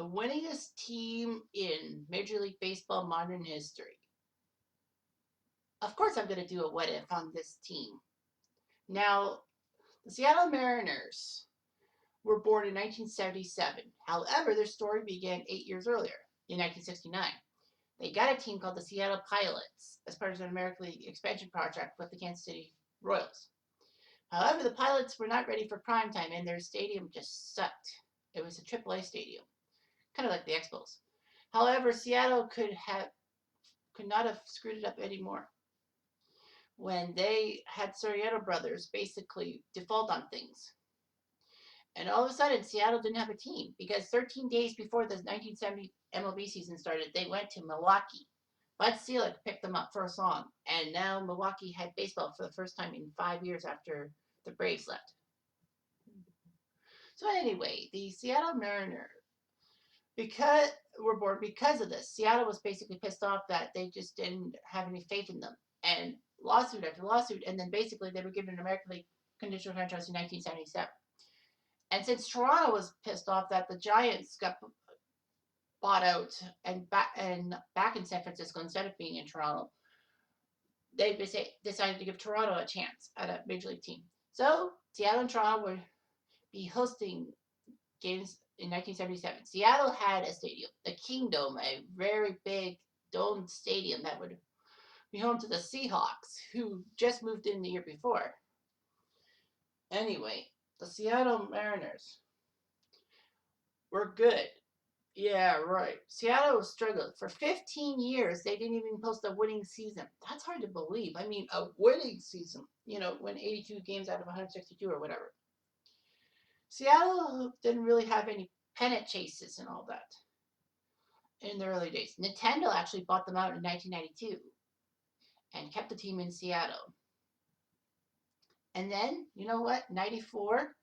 The winningest team in Major League Baseball modern history. Of course, I'm going to do a what if on this team. Now, the Seattle Mariners were born in 1977. However, their story began 8 years earlier, in 1969. They got a team called the Seattle Pilots as part of an American League expansion project with the Kansas City Royals. However, the Pilots were not ready for prime time, and their stadium just sucked. It was a AAA stadium, kind of like the Expos. However, Seattle could not have screwed it up anymore when they had Soriano brothers basically default on things. And all of a sudden, Seattle didn't have a team because 13 days before the 1970 MLB season started, they went to Milwaukee. Bud Selig picked them up for a song, and now Milwaukee had baseball for the first time in 5 years after the Braves left. So anyway, the Seattle Mariners because were born because of this. Seattle was basically pissed off that they just didn't have any faith in them, and lawsuit after lawsuit, and then basically they were given an American League conditional franchise in 1977. And since Toronto was pissed off that the Giants got bought out and back in San Francisco instead of being in Toronto, they decided to give Toronto a chance at a major league team. So Seattle and Toronto would be hosting games in 1977. Seattle had a stadium, the Kingdome, a very big domed stadium that would be home to the Seahawks, who just moved in the year before. Anyway, the Seattle Mariners were good. Yeah, right. Seattle was struggling. For 15 years, they didn't even post a winning season. That's hard to believe. I mean, a winning season, win 82 games out of 162 or whatever. Seattle didn't really have any pennant chases and all that in the early days. Nintendo actually bought them out in 1992 and kept the team in Seattle. And then, you know what? 94,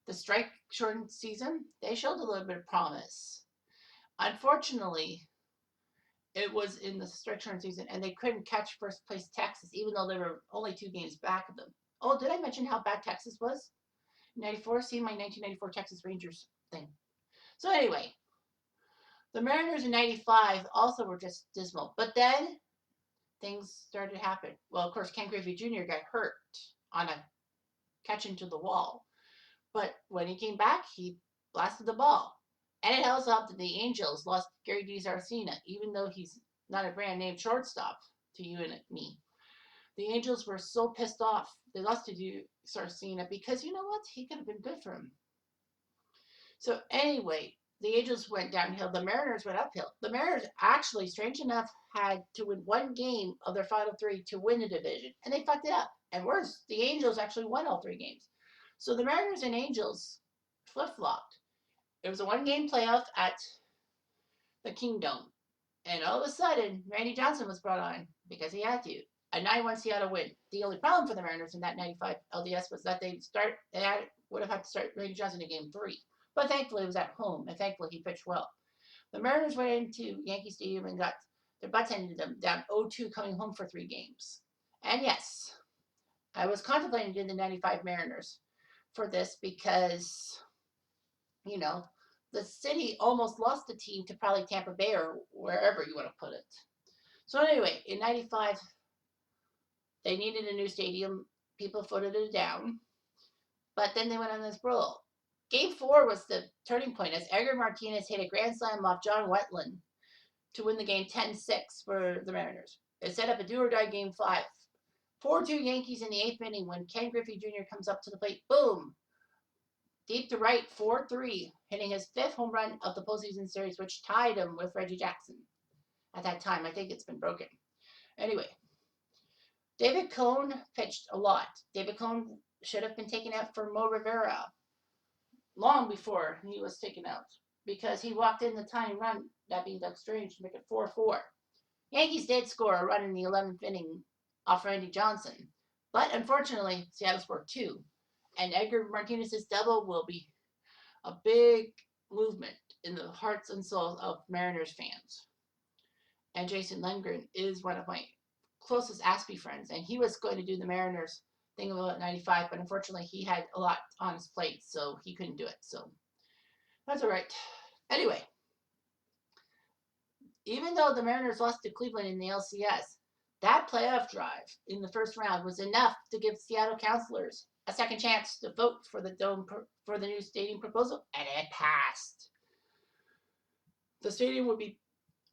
the strike shortened season, they showed a little bit of promise. Unfortunately, it was in the strike shortened season, and they couldn't catch first place Texas, even though they were only 2 games back of them. Oh, did I mention how bad Texas was? 94, see my 1994 Texas Rangers thing. So anyway, the Mariners in 95 also were just dismal. But then things started to happen. Well, of course, Ken Griffey Jr. got hurt on a catch into the wall. But when he came back, he blasted the ball. And it helps out that the Angels lost Gary DiSarcina, even though he's not a brand name shortstop to you and me. The Angels were so pissed off. They lost to DiSarcina because you know what? He could have been good for him. So anyway, the Angels went downhill. The Mariners went uphill. The Mariners actually, strange enough, had to win one game of their final three to win the division, and they fucked it up. And worse, the Angels actually won all 3 games. So the Mariners and Angels flip-flopped. It was a one-game playoff at the Kingdome. And all of a sudden, Randy Johnson was brought on because he had to. A 9-1 Seattle win. The only problem for the Mariners in that 95 LDS was that they would have had to start Randy Johnson in game 3. But thankfully, it was at home, and thankfully, he pitched well. The Mariners went into Yankee Stadium and got their butts handed to them, down 0-2 coming home for 3 games. And yes, I was contemplating doing the 95 Mariners for this because, the city almost lost the team to probably Tampa Bay or wherever you want to put it. So anyway, in 95, they needed a new stadium. People footed it down. But then they went on this roll. Game 4 was the turning point as Edgar Martinez hit a grand slam off John Wetland to win the game 10-6 for the Mariners. It set up a do-or-die game 5. 4-2 Yankees in the 8th inning when Ken Griffey Jr. comes up to the plate. Boom! Deep to right, 4-3, hitting his 5th home run of the postseason series, which tied him with Reggie Jackson. At that time, I think it's been broken. Anyway, David Cone pitched a lot. David Cone should have been taken out for Mo Rivera long before he was taken out because he walked in the tying run, that being Doug Strange, to make it 4-4. Yankees did score a run in the 11th inning off Randy Johnson, but unfortunately, Seattle scored 2. And Edgar Martinez's double will be a big movement in the hearts and souls of Mariners fans. And Jason Lindgren is one of my closest Aspie friends, and he was going to do the Mariners thing about 95, but unfortunately he had a lot on his plate, so he couldn't do it. So that's all right. Anyway, Even though the Mariners lost to Cleveland in the LCS, that playoff drive in the first round was enough to give Seattle councilors a second chance to vote for the for the new stadium proposal, and it passed. The stadium would be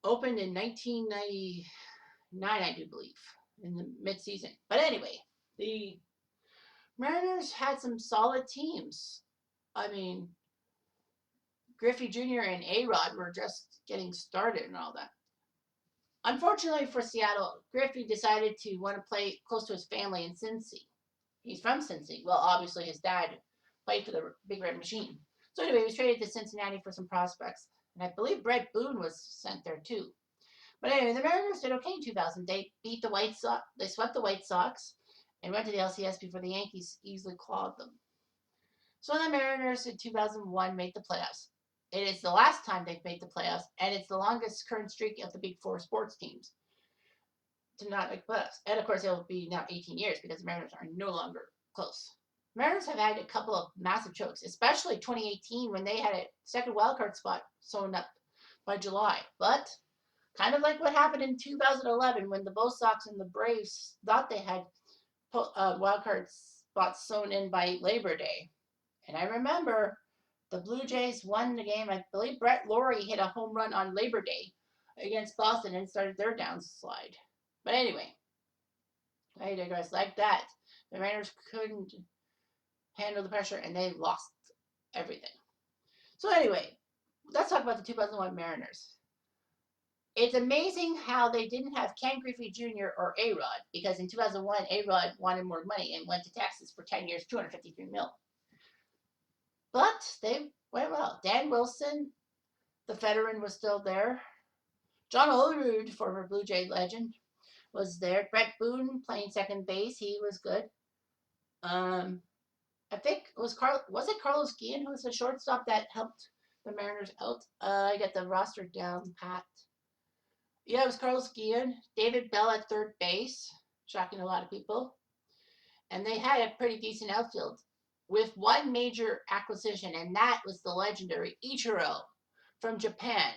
opened in 1999, I do believe, in the mid-season. But anyway, the Mariners had some solid teams. I mean, Griffey Jr. and A-Rod were just getting started and all that. Unfortunately for Seattle, Griffey decided to want to play close to his family in Cincy. He's from Cincy. Well, obviously his dad played for the Big Red Machine. So anyway, he was traded to Cincinnati for some prospects. And I believe Brett Boone was sent there too. But anyway, the Mariners did okay in 2000. They beat the White Sox. They swept the White Sox and went to the LCS before the Yankees easily clawed them. So the Mariners in 2001 made the playoffs. It is the last time they've made the playoffs, and it's the longest current streak of the Big Four sports teams to not make playoffs. And of course, it'll be now 18 years because the Mariners are no longer close. Mariners have had a couple of massive chokes, especially 2018 when they had a second wildcard spot sewn up by July. But kind of like what happened in 2011 when the Bo Sox and the Braves thought they had wildcard spots sewn in by Labor Day. And I remember the Blue Jays won the game. I believe Brett Lawrie hit a home run on Labor Day against Boston and started their downslide. But anyway, I digress. Like that, the Mariners couldn't handle the pressure and they lost everything. So anyway, let's talk about the 2001 Mariners. It's amazing how they didn't have Ken Griffey Jr. or A-Rod, because in 2001, A-Rod wanted more money and went to Texas for 10 years, $253 million. But they went well. Dan Wilson, the veteran, was still there. John Olerud, former Blue Jay legend, was there. Brett Boone playing second base. He was good. I think it was Carlos Guillen who was the shortstop that helped the Mariners out? I got the roster down pat. Yeah, it was Carlos Guillen. David Bell at third base, shocking a lot of people. And they had a pretty decent outfield with one major acquisition, and that was the legendary Ichiro from Japan.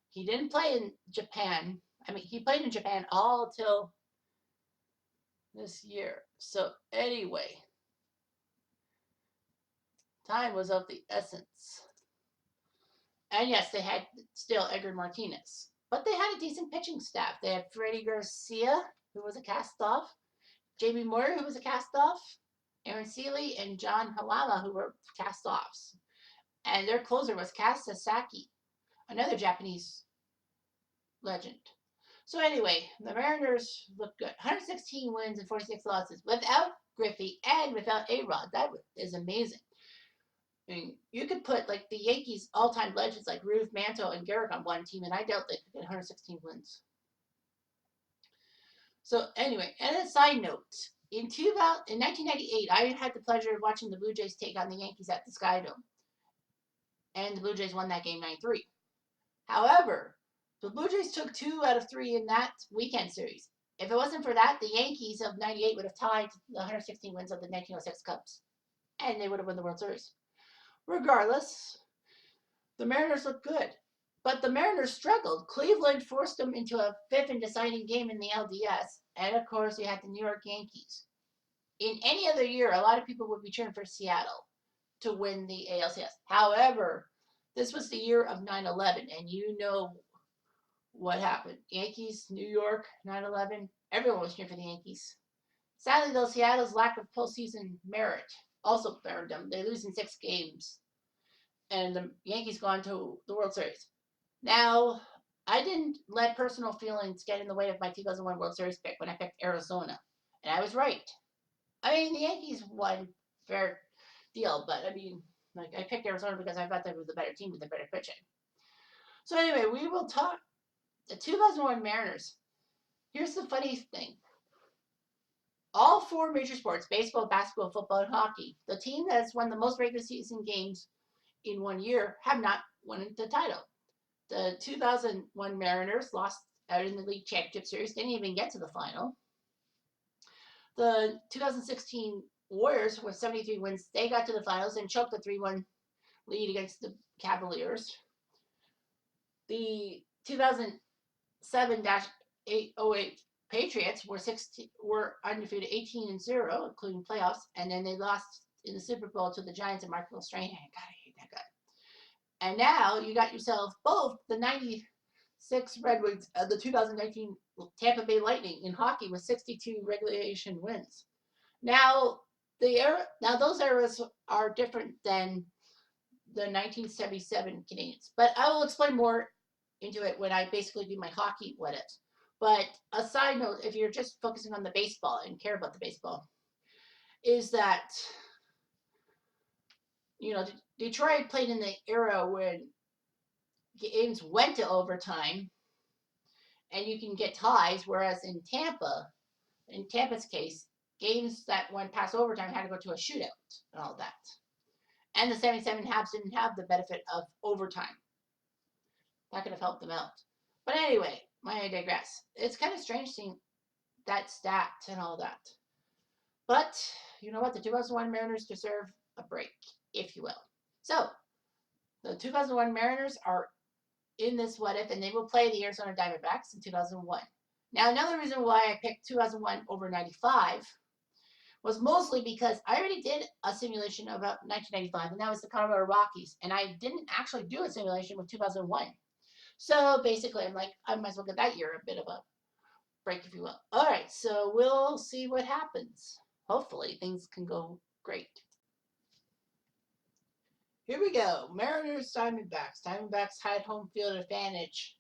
He didn't play in Japan. I mean, he played in Japan all till this year. So anyway, time was of the essence. And yes, they had still Edgar Martinez. But they had a decent pitching staff. They had Freddie Garcia, who was a cast-off, Jamie Moyer, who was a cast-off, Aaron Seeley, and John Halama, who were cast-offs. And their closer was Kaz Sasaki, another Japanese legend. So anyway, the Mariners looked good. 116 wins and 46 losses without Griffey and without A-Rod. That is amazing. I mean, you could put like the Yankees' all-time legends like Ruth Mantle and Garrick on one team, and I doubt they could get 116 wins. So anyway, and a side note, in 1998, I had the pleasure of watching the Blue Jays take on the Yankees at the Skydome, and the Blue Jays won that game 9-3. However, the Blue Jays took 2 out of 3 in that weekend series. If it wasn't for that, the Yankees of 98 would have tied the 116 wins of the 1906 Cubs, and they would have won the World Series. Regardless, the Mariners looked good. But the Mariners struggled. Cleveland forced them into a fifth and deciding game in the LDS. And of course, you had the New York Yankees. In any other year, a lot of people would be cheering for Seattle to win the ALCS. However, this was the year of 9/11, and you know what happened. Yankees, New York, 9/11, everyone was cheering for the Yankees. Sadly, though, Seattle's lack of postseason merit also burned them. They lose in 6 games, and the Yankees go on to the World Series. Now, I didn't let personal feelings get in the way of my 2001 World Series pick when I picked Arizona, and I was right. I mean, the Yankees won, fair deal, but I mean, like, I picked Arizona because I thought they were the better team with the better pitching. So anyway, we will talk the 2001 Mariners. Here's the funny thing. All 4 major sports, baseball, basketball, football, and hockey, the team that has won the most regular season games in 1 year have not won the title. The 2001 Mariners lost out in the league championship series, didn't even get to the final. The 2016 Warriors with 73 wins, they got to the finals and choked the 3-1 lead against the Cavaliers. The 2000 7-808 Patriots were undefeated 18-0, including playoffs, and then they lost in the Super Bowl to the Giants and Marco Strahan. God, I hate that guy. And now you got yourself both the 96 Red Wings and the 2019 Tampa Bay Lightning in hockey with 62 regulation wins. Now those eras are different than the 1977 Canadiens, but I will explain more into it when I basically do my hockey what ifs. But a side note, if you're just focusing on the baseball and care about the baseball, is that Detroit played in the era when games went to overtime and you can get ties, whereas in Tampa's case, games that went past overtime had to go to a shootout and all that. And the 77 Habs didn't have the benefit of overtime. That could have helped them out. But anyway, I digress. It's kind of strange seeing that stat and all that. But you know what? The 2001 Mariners deserve a break, if you will. So, the 2001 Mariners are in this what if, and they will play the Arizona Diamondbacks in 2001. Now, another reason why I picked 2001 over 95 was mostly because I already did a simulation about 1995, and that was the Colorado Rockies, and I didn't actually do a simulation with 2001. So basically, I'm like, I might as well get that year a bit of a break, if you will. All right, so we'll see what happens. Hopefully, things can go great. Here we go. Mariners, Diamondbacks. Diamondbacks had home field advantage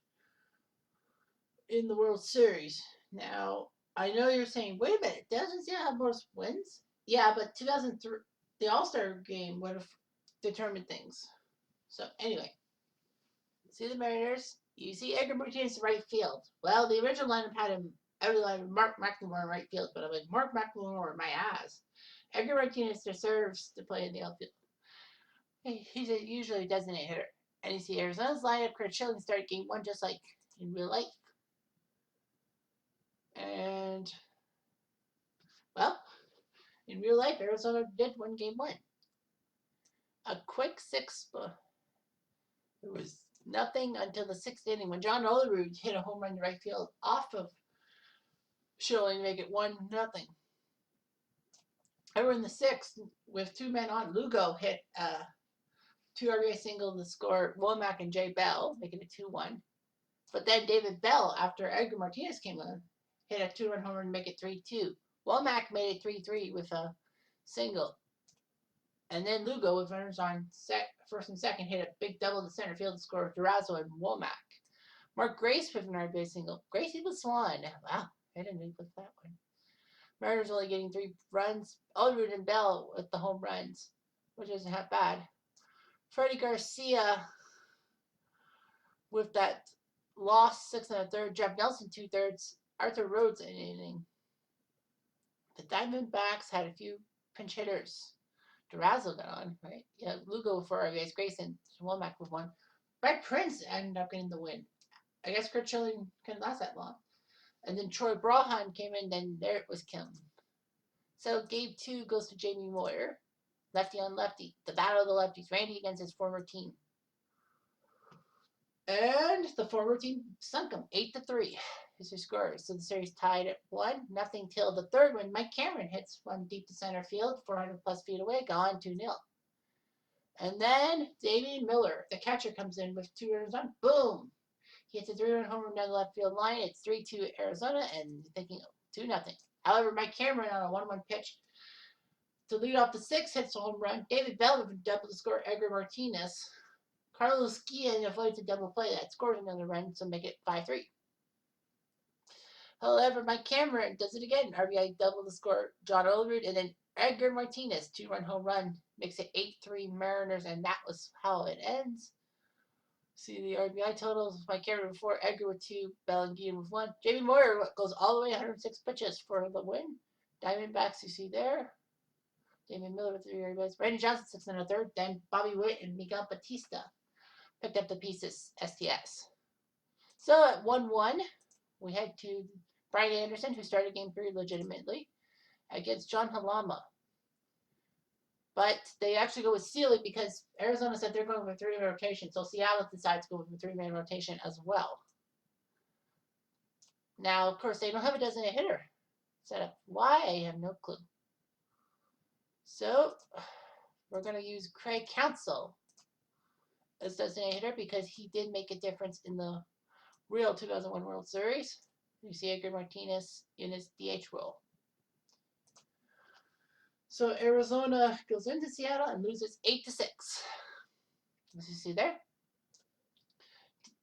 in the World Series. Now, I know you're saying, wait a minute, doesn't Seattle have more wins? Yeah, but 2003, the All-Star game would have determined things. So, anyway, see the Mariners. You see Edgar Martinez right field. Well, the original lineup had him every line Mark McLemore in right field, but I'm like, Mark McLemore, my ass. Edgar Martinez deserves to play in the outfield. He's a usually designated hitter. And you see Arizona's lineup, Kurt Schilling started game one just like in real life. And, well, in real life, Arizona did win game one. A quick six. It was nothing until the sixth inning when John Olerud hit a home run to right field off of Schilling to make it 1-0. Over in the sixth, with two men on, Lugo hit a 2 RBI single to score Womack and Jay Bell, making it 2-1. But then David Bell, after Edgar Martinez came on, hit a 2-run home run to make it 3-2. Womack made it 3-3 with a single. And then Lugo, with runners on first and second, hit a big double to center field to score Durazo and Womack. Mark Grace with an RBI single. Gracie the Swan. Wow, I didn't even put that one. Mariners only getting 3 runs. Olerud and Bell with the home runs, which isn't half bad. Freddie Garcia with that loss 6 1/3. Jeff Nelson 2/3. Arthur Rhodes an inning. The Diamondbacks had a few pinch hitters. Durazo got on, right? Yeah, Lugo for RBIs, Grayson, Womack with 1. Brett Prince ended up getting the win. I guess Kurt Schilling couldn't last that long. And then Troy Brahan came in, then there it was Kim. So game 2 goes to Jamie Moyer. Lefty on lefty. The battle of the lefties. Randy against his former team. And the former team sunk him 8-3. Is your score. So the series tied at 1-0 till the third one. Mike Cameron hits one deep to center field, 400 plus feet away, gone 2-0. And then Damian Miller, the catcher, comes in with 2 runners on. Boom! He hits a 3-run home run down the left field line. It's 3-2 Arizona, and you're thinking 2-0. However, Mike Cameron on a 1-1 pitch to lead off the 6th hits a home run. David Bell with a double to score Edgar Martinez. Carlos Guillen avoids a double play that scores another run, so make it 5-3. However, Mike Cameron does it again. RBI double to score John Olerud, and then Edgar Martinez, 2-run home run, makes it 8-3 Mariners, and that was how it ends. See the RBI totals. Mike Cameron with 4, Edgar with 2, Bell and Guillen with 1. Jamie Moyer goes all the way 106 pitches for the win. Diamondbacks, you see there. Damian Miller with 3 RBIs. Randy Johnson 6 1/3. Then Bobby Witt and Miguel Batista picked up the pieces. STS. So at 1-1, we head to Brian Anderson, who started game 3 legitimately against John Halama. But they actually go with Sealy because Arizona said they're going with 3-man rotation, so Seattle decides to go with a 3-man rotation as well. Now, of course, they don't have a designated hitter set up. Why? I have no clue. So, we're going to use Craig Counsell as designated hitter because he did make a difference in the real 2001 World Series. You see Edgar Martinez in his DH role. So Arizona goes into Seattle and loses 8-6. As you see there,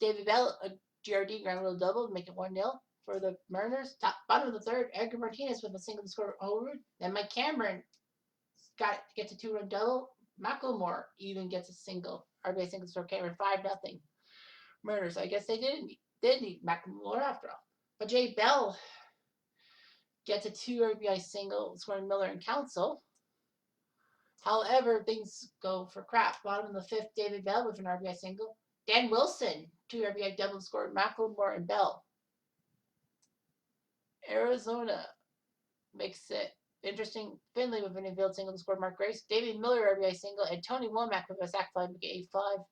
David Bell, a GRD ground rule double to make it 1-0 for the Mariners. Bottom of the third, Edgar Martinez with a single to score over. Then Mike Cameron gets a 2-run double. Macklemore even gets a single. RBI single to score Cameron 5-0. Mariners. I guess they did need Macklemore after all. But Jay Bell gets a 2 RBI single, scoring Miller and Counsell. However, things go for crap. Bottom of the fifth, David Bell with an RBI single. Dan Wilson, 2 RBI double scored Macklemore and Bell. Arizona makes it interesting. Finley with an infield single to score Mark Grace. David Miller RBI single and Tony Womack with a sac fly to make it 8-5.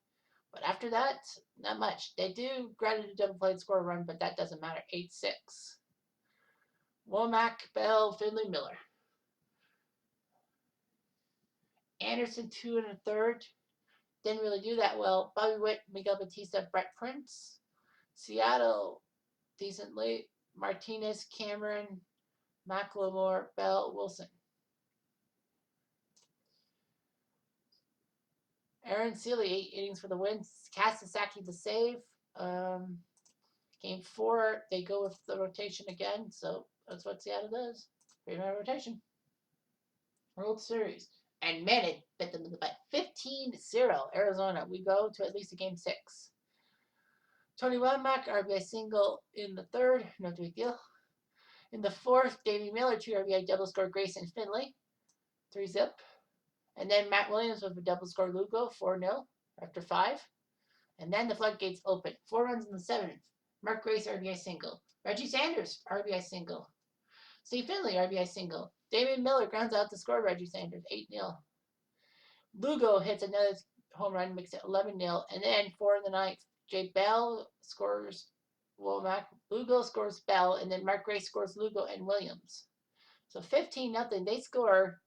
But after that, not much. They do grounded a double play and score a run, but that doesn't matter. 8-6. Womack, Bell, Finley, Miller. Anderson 2 1/3. Didn't really do that well. Bobby Witt, Miguel Batista, Brett Prince. Seattle, decently. Martinez, Cameron, Macklemore, Bell, Wilson. Aaron Seeley, 8 innings for the win. Kasasaki the save. Game 4, they go with the rotation again, so that's what Seattle does. 3-man rotation. World Series. And man, it bit them in the butt. 15-0, Arizona. We go to at least a game 6. Tony Womack, RBI single in the third. No big deal. In the fourth, Davey Miller, 2 RBI double score Grayson Finley. 3-zip. And then Matt Williams with a double score Lugo, 4-0 after 5. And then the floodgates open. 4 runs in the 7th. Mark Grace, RBI single. Reggie Sanders, RBI single. Steve Finley, RBI single. Damian Miller grounds out to score Reggie Sanders, 8-0. Lugo hits another home run, makes it 11-0. And then 4 in the 9th, Jay Bell scores Womack. Lugo scores Bell, and then Mark Grace scores Lugo and Williams. So 15-0. They score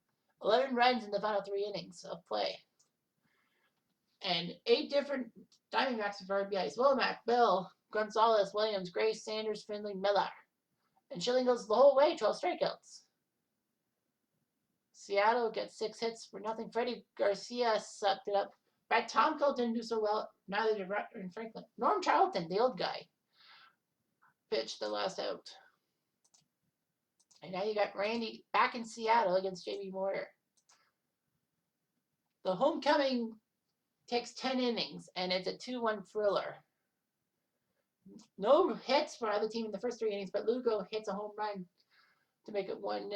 11 runs in the final 3 innings of play. And 8 different Diamondbacks with RBIs. Womack, Bell, Gonzalez, Williams, Grace, Sanders, Finley, Miller. And Schilling goes the whole way, 12 strikeouts. Seattle gets 6 hits for nothing. Freddie Garcia sucked it up. Brad Tomko didn't do so well. Neither did Rutter and Franklin. Norm Charlton, the old guy, pitched the last out. And now you got Randy back in Seattle against J.B. Moyer. The homecoming takes 10 innings, and it's a 2-1 thriller. No hits for either team in the first 3 innings, but Lugo hits a home run to make it 1-0.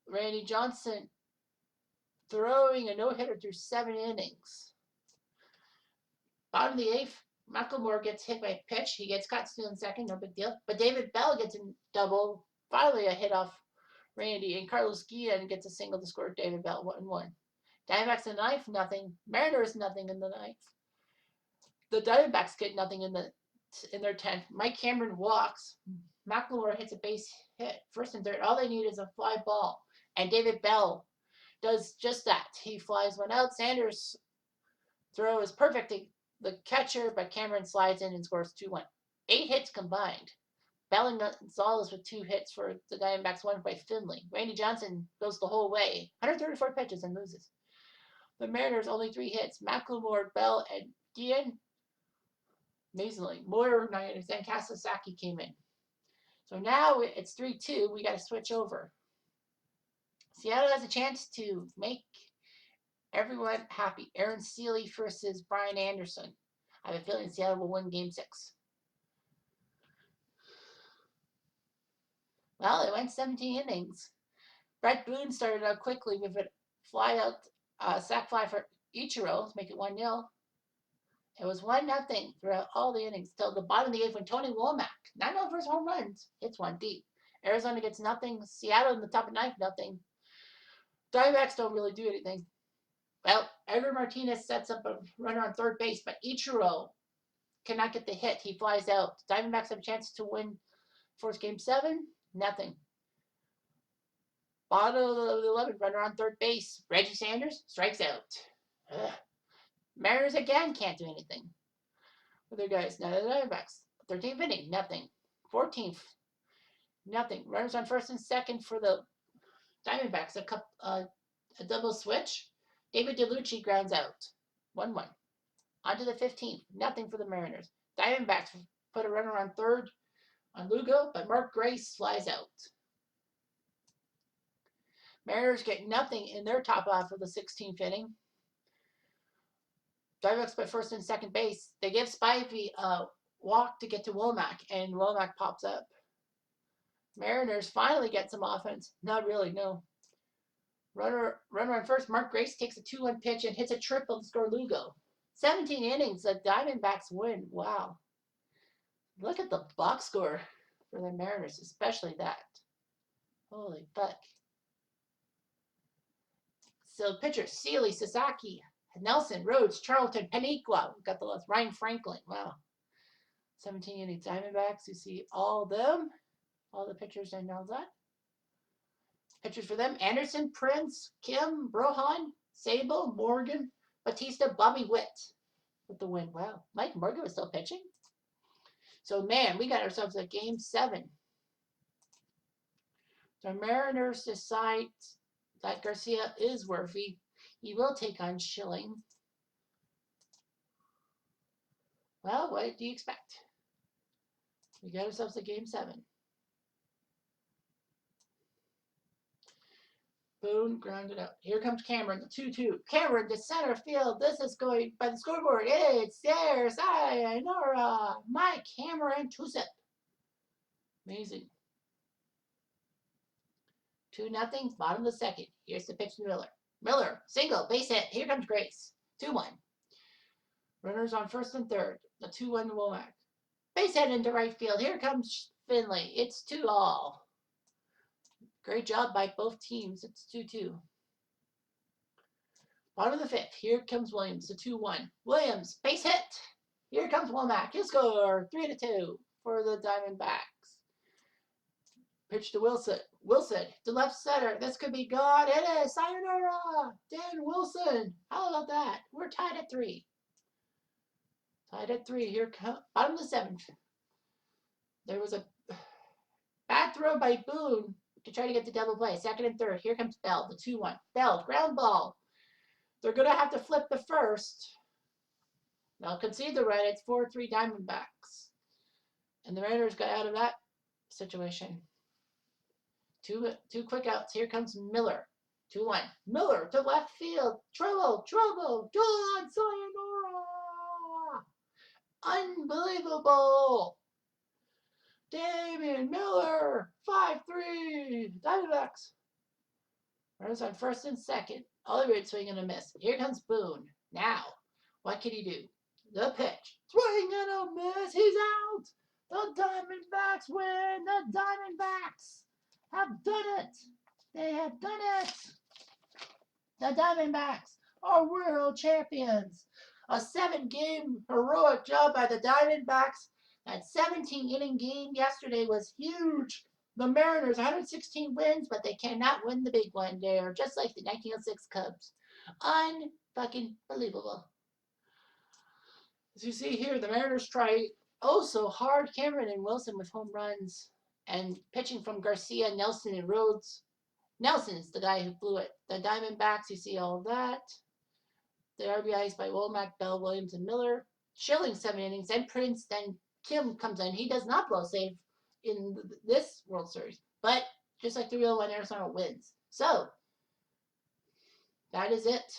Randy Johnson throwing a no-hitter through 7 innings. Bottom of the 8th, Macklemore gets hit by a pitch. He gets caught stealing second, no big deal. But David Bell gets a double, finally a hit off Randy, and Carlos Guillen gets a single to score David Bell, 1-1. Diamondbacks in the 9th, nothing. Mariners, nothing in the 9th. The Diamondbacks get nothing in their 10th. Mike Cameron walks. Macklemore hits a base hit, first and third. All they need is a fly ball. And David Bell does just that. He flies one out. Sanders' throw is perfect to the catcher, but Cameron slides in and scores 2-1. 8 hits combined. Bell and Gonzalez with 2 hits for the Diamondbacks, 1 by Finley. Randy Johnson goes the whole way. 134 pitches and loses. The Mariners only 3 hits. Macklemore, Bell, and Guillen. Amazingly, Moyer, and Kasasaki came in. So now it's 3-2. We got to switch over. Seattle has a chance to make everyone happy. Aaron Seeley versus Brian Anderson. I have a feeling Seattle will win Game 6. Well, it went 17 innings. Brett Boone started out quickly with a fly out, sac fly for Ichiro to make it 1-0. It was 1-0 throughout all the innings till the bottom of the 8th when Tony Womack, not known for his home runs, hits one deep. Arizona gets nothing. Seattle in the top of 9th, nothing. Diamondbacks don't really do anything. Well, Edgar Martinez sets up a runner on third base, but Ichiro cannot get the hit. He flies out. Diamondbacks have a chance to win First game 7, nothing. Bottom of the 11th, runner on third base. Reggie Sanders strikes out. Ugh. Mariners again can't do anything with their guys. Now the Diamondbacks. 13th inning, nothing. 14th, nothing. Runners on first and second for the Diamondbacks. A double switch. David DeLucci grounds out. 1-1. On to the 15th. Nothing for the Mariners. Diamondbacks put a runner on third on Lugo, but Mark Grace flies out. Mariners get nothing in their top half of the 16th inning. Diamondbacks put first and second base. They give Spivey a walk to get to Womack, and Womack pops up. Mariners finally get some offense. Not really, no. Runner on first. Mark Grace takes a 2-1 pitch and hits a triple to score Lugo. 17 innings. The Diamondbacks win. Wow. Look at the box score for the Mariners, especially that. Holy fuck. So pitchers, Sealy, Sasaki, Nelson, Rhodes, Charlton, Paniqua. We've got the list. Ryan Franklin. Wow. 17 innings. Diamondbacks. You see all them. All the pitchers and all that. Pitchers for them: Anderson, Prince, Kim, Brohan, Sable, Morgan, Batista, Bobby Witt with the win. Wow. Mike Morgan was still pitching. So, man, we got ourselves a game 7. The Mariners decide that Garcia is worthy. He will take on Schilling. Well, what do you expect? We got ourselves a game 7. Boone grounded out. Here comes Cameron, the 2-2. Cameron to center field. This is going by the scoreboard. It's there. Sayonara. Mike Cameron to zip. Amazing. 2-0. Bottom of the second. Here's the pitch to Miller. Miller, single, base hit. Here comes Grace. 2-1. Runners on first and third. The 2-1 Womack. Base hit into right field. Here comes Finley. It's 2-2. Great job by both teams. It's 2-2. Bottom of the 5th. Here comes Williams. The 2-1. Williams, base hit. Here comes Womack. He'll score 3-2 for the Diamondbacks. Pitch to Wilson. Wilson to left center. This could be gone. It is. Sayonara. Dan Wilson. How about that? We're tied at 3. Tied at 3. Here comes bottom of the 7th. There was a bad throw by Boone to try to get the double play. Second and third. Here comes Bell, the 2-1. Bell, ground ball. They're going to have to flip the first. They'll concede the run. It's 4-3 Diamondbacks. And the Mariners got out of that situation. Two quick outs. Here comes Miller. 2-1. Miller to left field. Trouble. John Sayonara. Unbelievable. Damian Miller, 5-3, Diamondbacks. Runners on first and second. Oliver swing and a miss. Here comes Boone. Now, what can he do? The pitch. Swing and a miss. He's out. The Diamondbacks win. The Diamondbacks have done it. They have done it. The Diamondbacks are world champions. A 7-game heroic job by the Diamondbacks. That 17-inning game yesterday was huge. The Mariners, 116 wins, but they cannot win the big one. They are just like the 1906 Cubs. Unfucking believable. As you see here, the Mariners try so hard. Cameron and Wilson with home runs. And pitching from Garcia, Nelson, and Rhodes. Nelson is the guy who blew it. The Diamondbacks, you see all that. The RBIs by Womack, Bell, Williams, and Miller. Schilling 7 innings. Then Prince, then Kim comes in. He does not blow save in this World Series. But just like the real one, Arizona wins. So, that is it.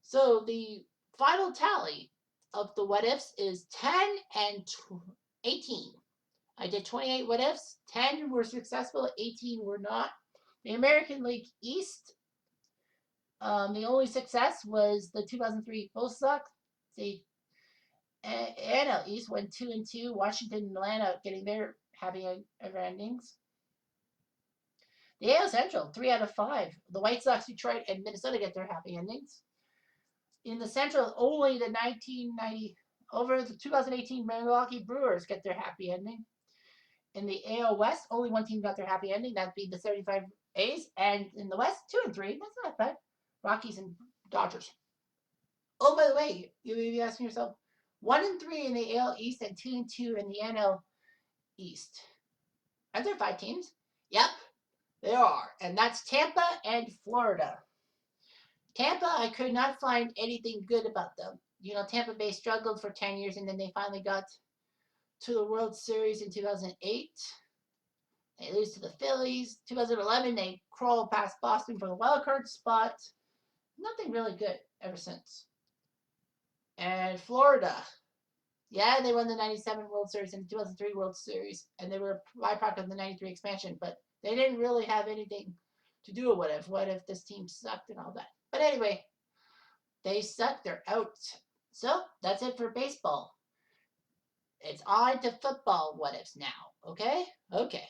So, the final tally of the what ifs is 10 and 18. I did 28 what ifs. 10 were successful, 18 were not. The American League East, the only success was the 2003 Bull Sox. The NL East went 2-2. Washington and Atlanta getting their happy ever endings. The AL Central, 3 out of 5. The White Sox, Detroit, and Minnesota get their happy endings. In the Central, only the 2018 Milwaukee Brewers get their happy ending. In the AL West, only one team got their happy ending. That'd be the 75 A's. And in the West, 2 and 3. That's not bad. Rockies and Dodgers. Oh, by the way, you may be asking yourself, 1 and 3 in the AL East and 2 and 2 in the NL East. Aren't there 5 teams? Yep, there are. And that's Tampa and Florida. Tampa, I could not find anything good about them. You know, Tampa Bay struggled for 10 years and then they finally got to the World Series in 2008. They lose to the Phillies. 2011, they crawl past Boston for the wild card spot. Nothing really good ever since. And Florida, yeah, they won the 97 World Series and the 2003 World Series, and they were a byproduct of the 93 expansion, but they didn't really have anything to do with what if this team sucked and all that. But anyway, they suck, they're out. So that's it for baseball. It's on to football what ifs now, okay? Okay.